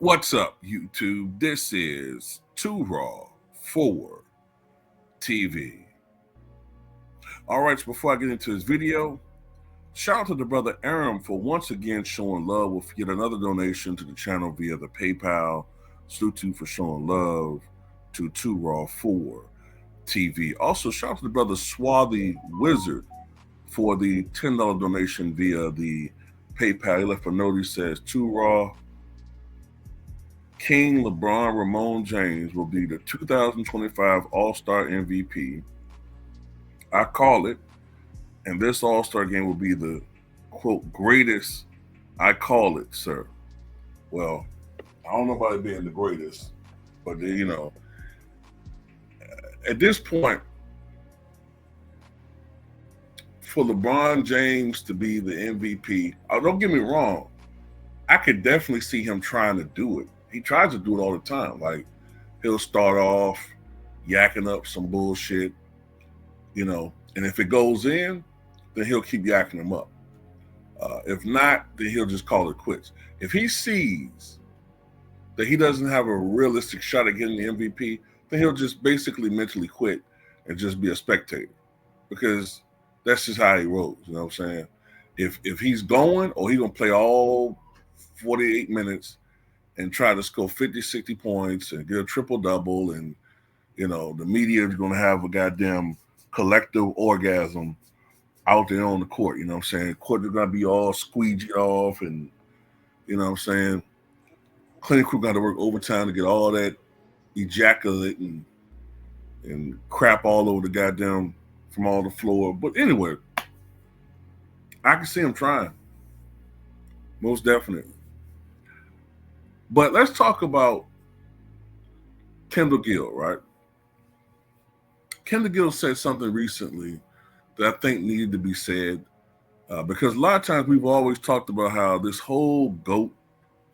What's up, YouTube? This is Too Raw for TV. All right, so before I get into this video, shout out to the brother Aram for once again showing love with yet another donation to the channel via the PayPal. Salute to you for showing love to Too Raw for TV. Also, shout out to the brother Swarthy Wizard for the $10 donation via the PayPal. He left a note. He says, Too Raw, King LeBron Ramon James will be the 2025 All-Star MVP. I call it, and this All-Star game will be the, quote, greatest. I call it, sir. Well, I don't know about it being the greatest, but at this point, for LeBron James to be the MVP, don't get me wrong, I could definitely see him trying to do it. He tries to do it all the time. Like, he'll start off yakking up some bullshit, and if it goes in, then he'll keep yakking them up. If not, then he'll just call it quits. If he sees that he doesn't have a realistic shot at getting the MVP, then he'll just basically mentally quit and just be a spectator, because that's just how he rolls. You know what I'm saying? If he's going, or he's going to play all 48 minutes and try to score 50, 60 points and get a triple-double, and, the media is going to have a goddamn collective orgasm out there on the court. You know what I'm saying? Court is going to be all squeegeed off, and, clinic crew got to work overtime to get all that ejaculate and crap all over the goddamn from all the floor. But anyway, I can see him trying. Most definitely. But let's talk about Kendall Gill, right? Kendall Gill said something recently that I think needed to be said, because a lot of times we've always talked about how this whole GOAT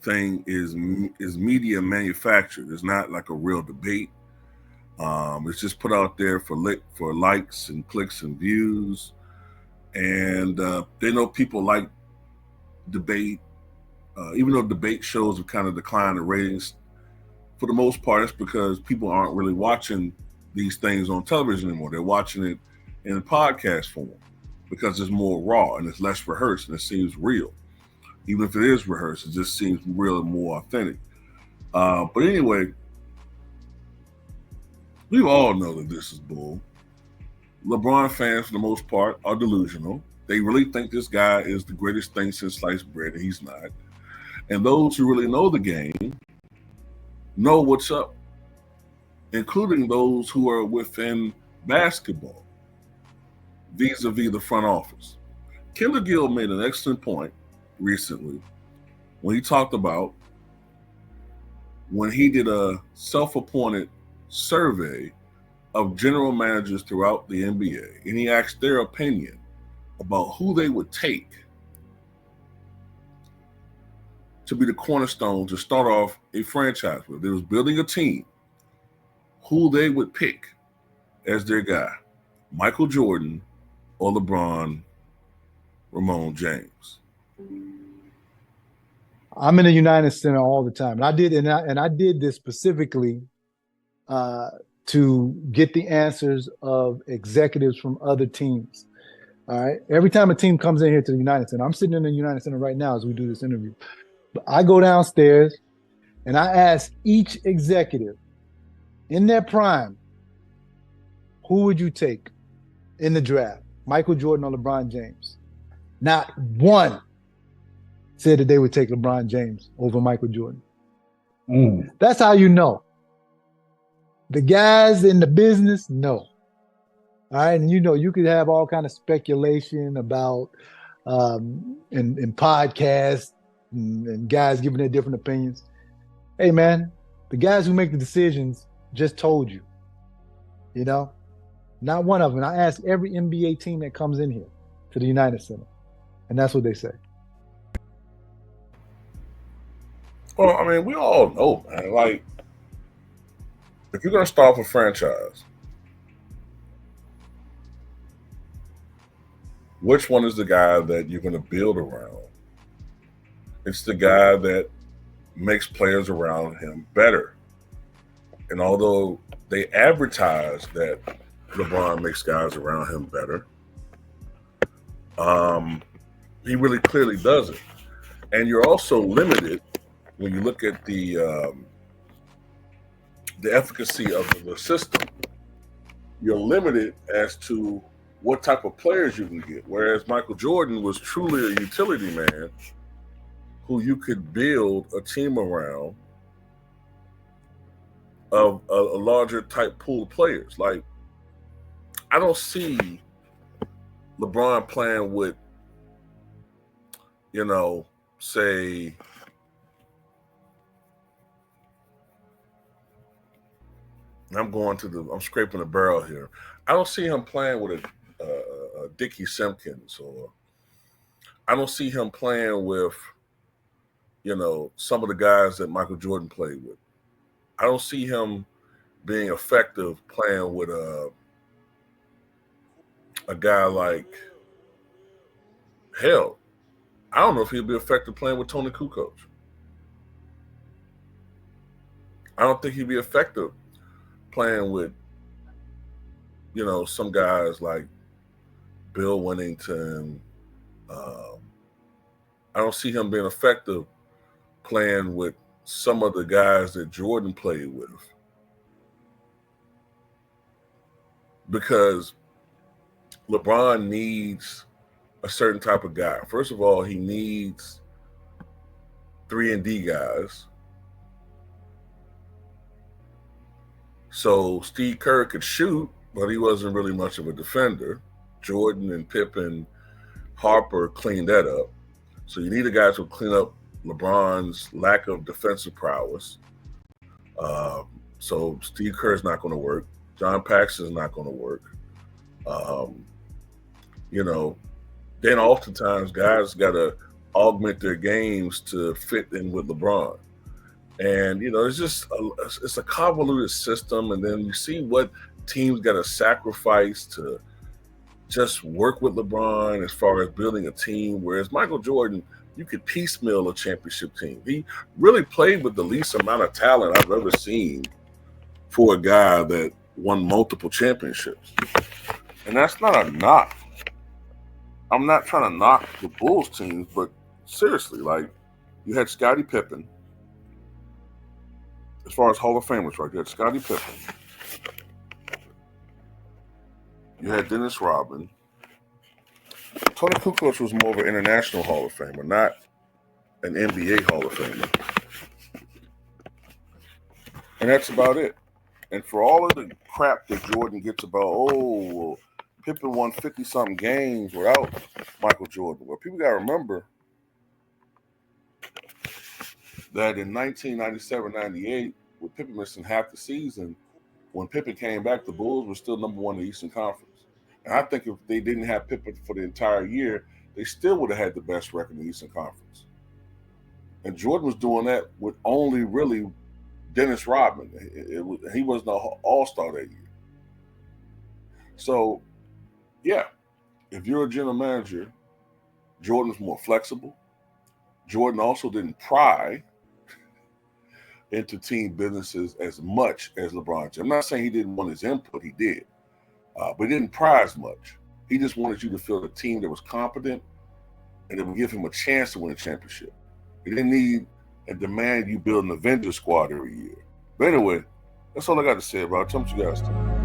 thing is media manufactured. It's not like a real debate. It's just put out there for likes and clicks and views, and they know people like debate. Even though debate shows have kind of declined in ratings, for the most part, it's because people aren't really watching these things on television anymore. They're watching it in podcast form because it's more raw and it's less rehearsed and it seems real. Even if it is rehearsed, it just seems real and more authentic. But anyway, we all know that this is bull. LeBron fans, for the most part, are delusional. They really think this guy is the greatest thing since sliced bread, and he's not. And those who really know the game know what's up, including those who are within basketball, vis-a-vis the front office. Kendall Gill made an excellent point recently when he talked about when he did a self-appointed survey of general managers throughout the NBA, and he asked their opinion about who they would take to be the cornerstone to start off a franchise with. They was building a team, who they would pick as their guy, Michael Jordan or LeBron Ramon James. I'm in the United Center all the time, and I did this specifically to get the answers of executives from other teams. All right. Every time a team comes in here to the United Center, I'm sitting in the United Center right now as we do this interview. But I go downstairs and I ask each executive in their prime, who would you take in the draft? Michael Jordan or LeBron James? Not one said that they would take LeBron James over Michael Jordan. That's how you know. The guys in the business know. All right. And you could have all kind of speculation about in podcasts and guys giving their different opinions. Hey man, the guys who make the decisions just told you. Not one of them. I ask every NBA team that comes in here to the United Center, and that's what they say. Well, I mean, we all know, man. Like, if you're going to start off a franchise, which one is the guy that you're going to build around? It's the guy that makes players around him better. And although they advertise that LeBron makes guys around him better, he really clearly doesn't. And you're also limited when you look at the efficacy of the system. You're limited as to what type of players you can get. Whereas Michael Jordan was truly a utility man who you could build a team around of a larger type pool of players. Like, I don't see LeBron playing with, say, I'm scraping the barrel here. I don't see him playing with a Dickie Simpkins, or I don't see him playing with, some of the guys that Michael Jordan played with. I don't see him being effective playing with a guy like, hell, I don't know if he'll be effective playing with Tony Kukoc. I don't think he'd be effective playing with, some guys like Bill Winnington. I don't see him being effective playing with some of the guys that Jordan played with. Because LeBron needs a certain type of guy. First of all, he needs 3-and-D guys. So Steve Kerr could shoot, but he wasn't really much of a defender. Jordan and Pippen, Harper cleaned that up. So you need a guy to clean up LeBron's lack of defensive prowess. So Steve Kerr is not going to work. John Paxson is not going to work. Then oftentimes guys got to augment their games to fit in with LeBron. And, it's just it's a convoluted system. And then you see what teams got to sacrifice to just work with LeBron as far as building a team. Whereas Michael Jordan, you could piecemeal a championship team. He really played with the least amount of talent I've ever seen for a guy that won multiple championships. And that's not a knock. I'm not trying to knock the Bulls teams, but seriously, like, you had Scottie Pippen. As far as Hall of Famers, right? You had Scottie Pippen. You had Dennis Rodman. Tony Kukoc was more of an international Hall of Famer, not an NBA Hall of Famer. And that's about it. And for all of the crap that Jordan gets about, Pippen won 50-something games without Michael Jordan. Well, people got to remember that in 1997-98, with Pippen missing half the season, when Pippen came back, the Bulls were still number one in the Eastern Conference. And I think if they didn't have Pippen for the entire year, they still would have had the best record in the Eastern Conference. And Jordan was doing that with only really Dennis Rodman. He wasn't an all-star that year. So, yeah, if you're a general manager, Jordan's more flexible. Jordan also didn't pry into team businesses as much as LeBron did. I'm not saying he didn't want his input. He did. But he didn't pry as much. He just wanted you to feel a team that was competent and that would give him a chance to win a championship. He didn't need and demand you build an Avengers squad every year. But anyway, that's all I got to say about it. Tell me what you guys think.